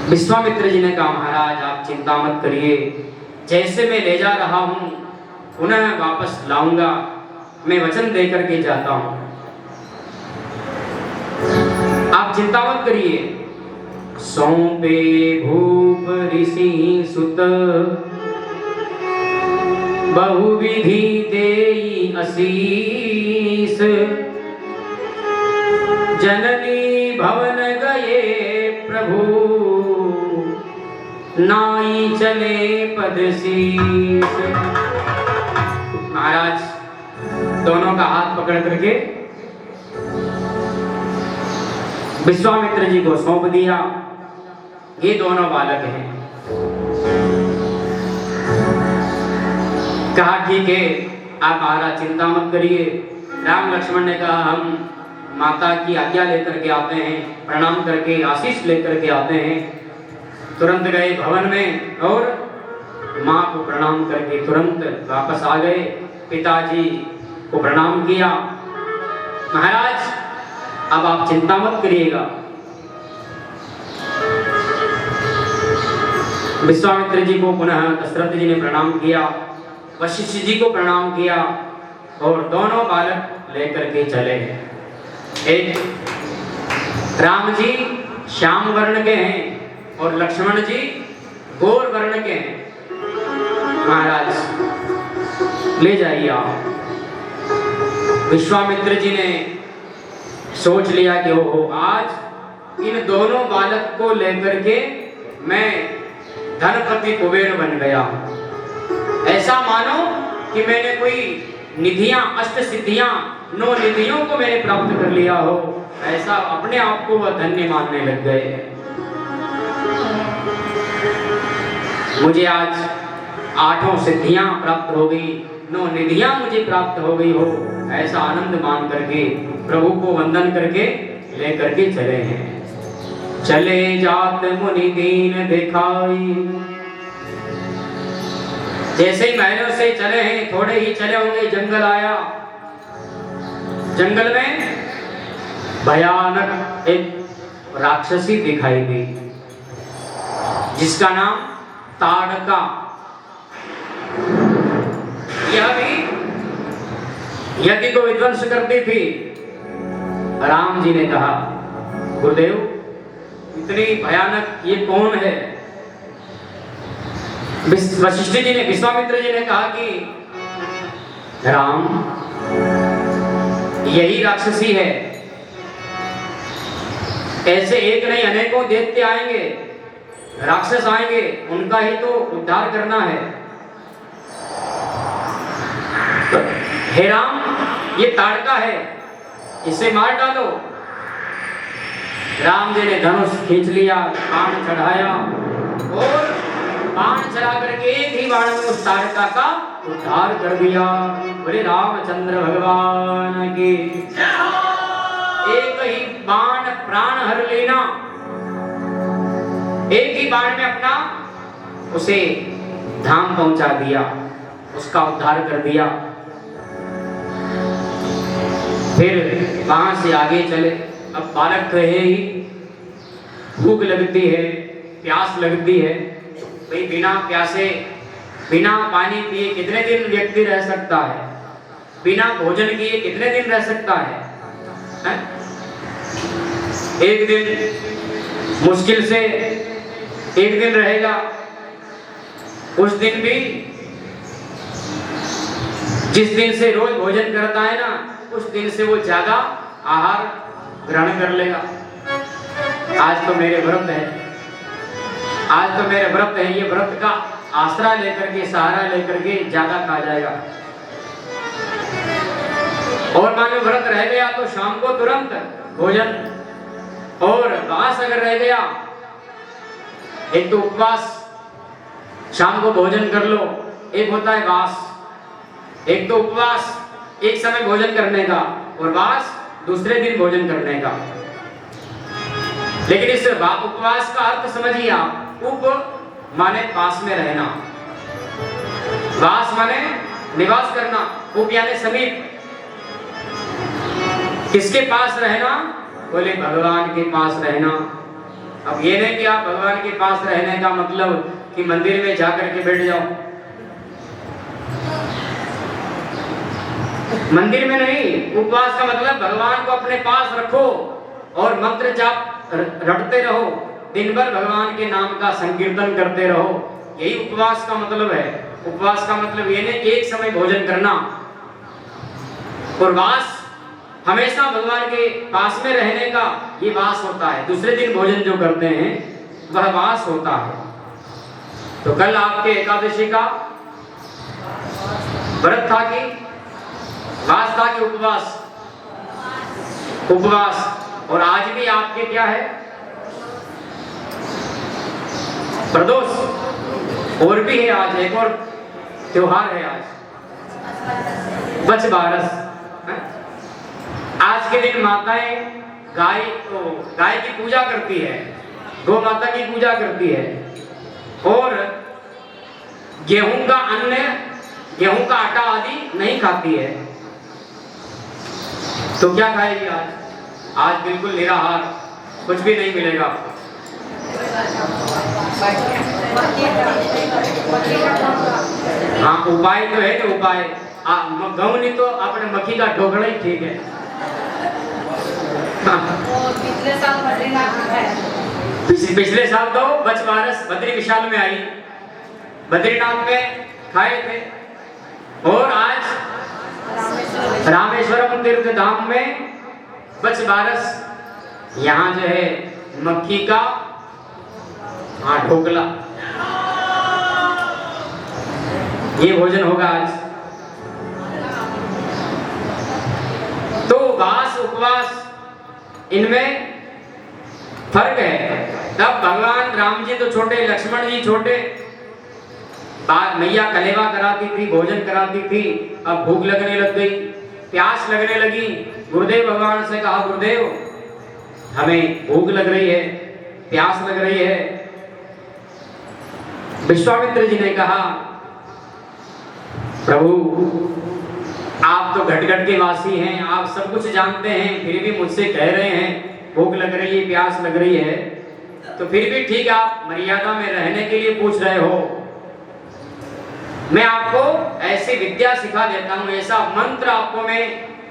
विश्वामित्र जी ने कहा, महाराज आप चिंता मत करिए, जैसे मैं ले जा रहा हूं पुनः वापस लाऊंगा, मैं वचन देकर के जाता हूं, आप चिंता मत करिए। सौंपे भूप ऋषि सुत बहुविधि देई असीस, जननी भवन गए प्रभु नाई चले पद शीस। महाराज दोनों का हाथ पकड़ करके विश्वामित्र जी को सौंप दिया। ये दोनों बालक हैं। कहा ठीक है, आप महाराज चिंता मत करिए। राम लक्ष्मण ने कहा हम माता की आज्ञा लेकर के आते हैं, प्रणाम करके आशीष लेकर के आते हैं। तुरंत गए भवन में और माँ को प्रणाम करके तुरंत वापस आ गए। पिताजी को प्रणाम किया। महाराज अब आप चिंता मत करिएगा। विश्वामित्र जी को पुनः दशरथ जी ने प्रणाम किया, वशिष्ठ जी को प्रणाम किया और दोनों बालक लेकर के चले। एक राम जी श्याम वर्ण के हैं और लक्ष्मण जी गोर वर्ण के हैं। महाराज ले जाइए आप। विश्वामित्र जी ने सोच लिया कि ओहो, आज इन दोनों बालक को लेकर के मैं धनपति कुबेर बन गया। ऐसा मानो कि मैंने कोई निधियां, अष्ट सिद्धियां, 9 निधियों को मैंने प्राप्त कर लिया हो। ऐसा अपने आप को वह धन्य मानने लग गए। मुझे आज 8 सिद्धियां प्राप्त हो गई, 9 निधियां मुझे प्राप्त हो गई हो, ऐसा आनंद मान करके प्रभु को वंदन करके लेकर के चले हैं। चले जात मुनि दीन दिखाई। जैसे ही महलों से चले हैं, थोड़े ही चले होंगे, जंगल आया। जंगल में भयानक एक राक्षसी दिखाई दी जिसका नाम ताड़का। यह भी यज्ञ को विध्वंस करती थी। राम जी ने कहा, गुरुदेव इतनी भयानक ये कौन है? वशिष्ठ जी ने, विश्वामित्र जी ने कहा कि राम यही राक्षसी है। ऐसे एक नहीं अनेकों दैत्य आएंगे, राक्षस आएंगे, उनका ही तो उद्धार करना है। तो हे राम, ये ताड़का है, इसे मार डालो। राम जी ने धनुष खींच लिया, बाण चढ़ाया और बाण चला करके एक ही बाण में उस ताड़का का उद्धार कर दिया। बोले रामचंद्र भगवान की। एक ही बाण प्राण हर लेना, एक ही बाण में अपना उसे धाम पहुंचा दिया, उसका उद्धार कर दिया। फिर वहां से आगे चले। अब बालक रहे ही, भूख लगती है, प्यास लगती है। भाई बिना प्यासे, बिना पानी पिए कितने दिन व्यक्ति रह सकता है? बिना भोजन किए कितने दिन रह सकता है? एक दिन मुश्किल से एक दिन रहेगा, उस दिन भी जिस दिन से रोज भोजन करता है ना, उस दिन से वो ज्यादा आहार ग्रहण कर लेगा। आज तो मेरे व्रत है, आज तो मेरे व्रत है, ये व्रत का आसरा लेकर के, सहारा लेकर के ज्यादा खा जाएगा। और मान लो व्रत रह गया तो शाम को तुरंत भोजन। और वास अगर रह गया, एक तो उपवास, शाम को भोजन कर लो, एक होता है वास। एक तो उपवास, एक समय भोजन करने का, और वास दूसरे दिन भोजन करने का। लेकिन इस उपवास का अर्थ समझिए आप। उप माने पास में रहना, वास माने निवास करना, उप यानी समीप। किसके पास रहना? बोले भगवान के पास रहना। अब ये नहीं कि आप भगवान के पास रहने का मतलब कि मंदिर में जाकर के बैठ जाओ, मंदिर में नहीं। उपवास का मतलब भगवान को अपने पास रखो और मंत्र जाप रटते रहो, दिन भर भगवान के नाम का संकीर्तन करते रहो, यही उपवास का मतलब है। उपवास का मतलब ये नहीं कि एक समय भोजन करना, और वास हमेशा भगवान के पास में रहने का ये वास होता है। दूसरे दिन भोजन जो करते हैं वह वास होता है। तो कल आपके एकादशी का व्रत था कि वास था कि उपवास? उपवास। और आज भी आपके क्या है? प्रदोष। और भी है, आज एक और त्योहार है, आज बच बारस। आज के दिन माताएं गाय की पूजा करती है, गौ माता की पूजा करती है, और गेहूं का अन्न, गेहूं का आटा आदि नहीं खाती है। तो क्या खाएगी आज? आज बिल्कुल निराहार, कुछ भी नहीं मिलेगा आपको। हाँ, उपाय तो है कि उपाय गऊ नहीं तो अपने मक्खी का ढोकड़ा ही ठीक है। पिछले साल तो बच बारस बद्री विशाल में आई, बद्रीनाथ में खाए थे, और आज रामेश्वरम तीर्थ धाम में बच बारस, यहाँ जो है मक्खी का ढोकला, ये भोजन होगा आज। तो वास उपवास इनमें फर्क है। तब भगवान राम जी तो छोटे, लक्ष्मण जी छोटे, मैया कलेवा कराती थी, भोजन कराती थी। अब भूख लगने लग गई, प्यास लगने लगी। गुरुदेव भगवान से कहा, गुरुदेव हमें भूख लग रही है, प्यास लग रही है। विश्वामित्र जी ने कहा, प्रभु आप तो घट घट के वासी हैं, आप सब कुछ जानते हैं, फिर भी मुझसे कह रहे हैं भूख लग रही है, प्यास लग रही है, तो फिर भी ठीक, आप मर्यादा में रहने के लिए पूछ रहे हो। मैं आपको ऐसी विद्या सिखा देता हूँ, ऐसा मंत्र आपको मैं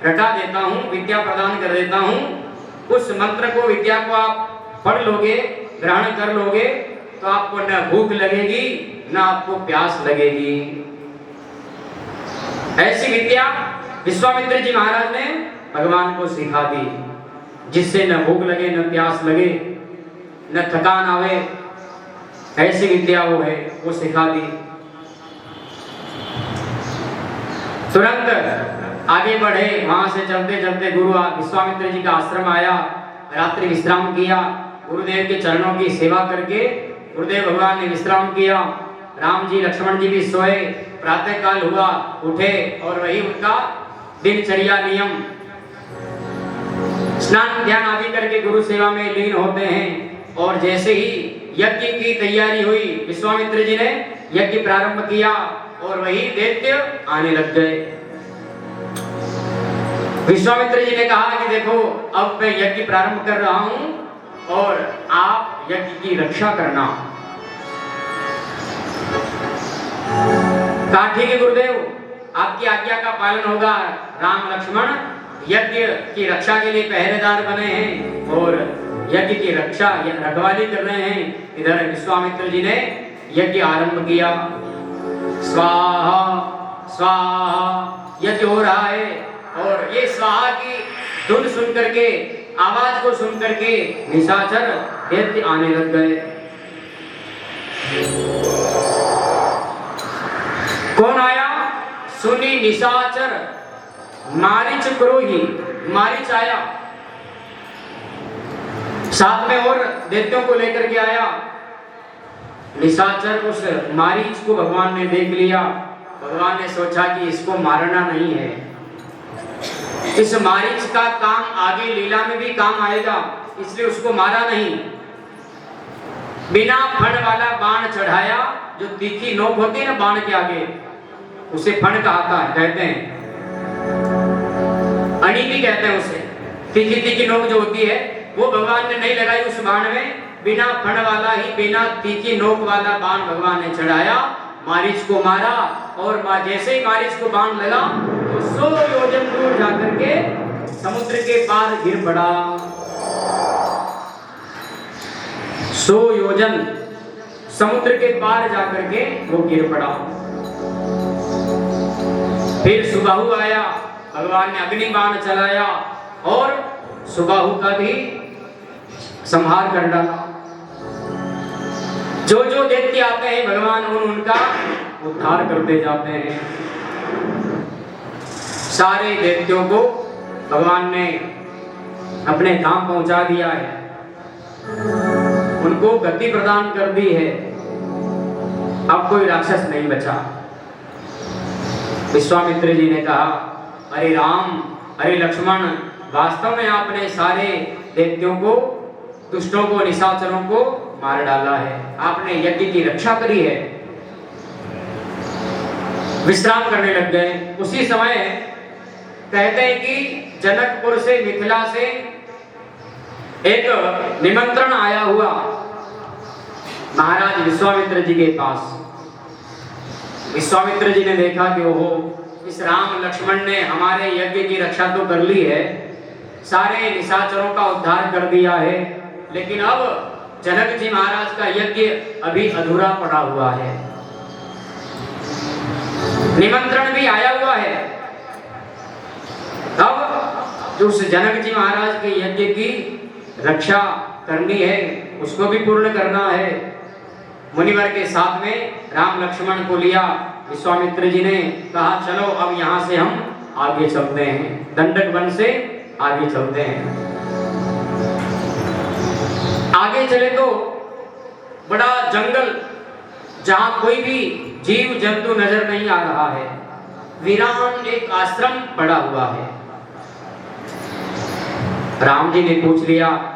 रटा देता हूँ, विद्या प्रदान कर देता हूँ। उस मंत्र को, विद्या को आप पढ़ लोगे, ग्रहण कर लोगे, तो आपको न भूख लगेगी न आपको प्यास लगेगी। ऐसी विद्या विश्वामित्र जी महाराज ने भगवान को सिखा दी, जिससे न भूख लगे, न प्यास लगे, न थकान आवे। ऐसी विद्या वो है, वो सिखा दी। तुरंत आगे बढ़े, वहां से चलते चलते गुरु विश्वामित्र जी का आश्रम आया, रात्रि विश्राम किया। गुरुदेव के चरणों की सेवा करके गुरुदेव भगवान ने विश्राम किया। राम जी लक्ष्मण जी भी सोए। प्रातः काल हुआ, उठे, और वही उनका दिनचर्या नियम, स्नान ध्यान आदि करके गुरु सेवा में लीन होते हैं। और जैसे ही यज्ञ की तैयारी हुई, विश्वामित्र जी ने यज्ञ प्रारंभ किया, और वही दैत्य आने लग गए। विश्वामित्र जी ने कहा कि देखो, अब मैं यज्ञ प्रारंभ कर रहा हूं और आप यज्ञ की रक्षा करना। कहा ठीक है गुरुदेव, आपकी आज्ञा का पालन होगा। राम लक्ष्मण यज्ञ की रक्षा के लिए पहरेदार बने हैं और यज्ञ की रक्षा या रखवाली कर रहे हैं। इधर विश्वामित्र जी ने यज्ञ आरंभ किया। स्वाहा स्वाहा यज्ञ हो रहा है, और ये स्वाहा की धुन सुन करके, आवाज को सुन करके निशाचर दैत्य आने लग गए। कौन आया? सुनी निशाचर मारीच क्रोही, मारीच आया, साथ में और दैत्यों को लेकर के आया। निशाचर उस मारीच को भगवान ने देख लिया। भगवान ने सोचा कि इसको मारना नहीं है, इस मारीच का काम आगे लीला में भी काम आएगा, इसलिए उसको मारा नहीं। बिना फण वाला बाण चढ़ाया, जो तीखी नोक होती है ना बाण के आगे, उसे फण कहते हैं, अणी भी कहते हैं उसे। तीखी तीखी नोक जो होती है, वो भगवान ने नहीं लगाई उस बाण में। बिना फण वाला ही, बिना तीखी नोक वाला बाण भगवान ने चढ़ाया, मारीच को मारा, और जैसे ही मारीच को बाण लगा तो 100 योजन दूर जाकर के समुद्र के पार गिर पड़ा। 100 योजन समुद्र के पार जाकर के वो गिर पड़ा। फिर सुबाहु आया, भगवान ने अग्नि बाण चलाया और सुबाहु का भी संहार कर डाला। जो जो दैत्य आते हैं भगवान उनका उद्धार करते जाते हैं। सारे दैत्यों को भगवान ने अपने धाम पहुंचा दिया है, उनको गति प्रदान कर दी है। अब कोई राक्षस नहीं बचा। विश्वामित्र जी ने कहा, अरे राम, अरे लक्ष्मण, वास्तव में आपने सारे दैत्यों को, दुष्टों को, निशाचरों को मार डाला है, आपने यज्ञ की रक्षा करी है। विश्राम करने लग गए। उसी समय कहते हैं कि जनकपुर से, मिथिला से एक निमंत्रण आया हुआ महाराज विश्वामित्र जी के पास। विश्वामित्र जी ने देखा कि ओहो, इस राम लक्ष्मण ने हमारे यज्ञ की रक्षा तो कर ली है, सारे निशाचरों का उद्धार कर दिया है, लेकिन अब जनक जी महाराज का यज्ञ अभी अधूरा पड़ा हुआ है। निमंत्रण भी आया हुआ है, अब जो उस जनक जी महाराज के यज्ञ की रक्षा करनी है, उसको भी पूर्ण करना है। मुनिवर के साथ में राम लक्ष्मण को लिया। विश्वामित्र जी ने कहा, चलो अब यहाँ से हम आगे चलते हैं, दंडक वन से आगे चलते हैं। आगे चले तो बड़ा जंगल, जहां कोई भी जीव जंतु नजर नहीं आ रहा है, वीरान एक आश्रम पड़ा हुआ है। राम जी ने पूछ लिया,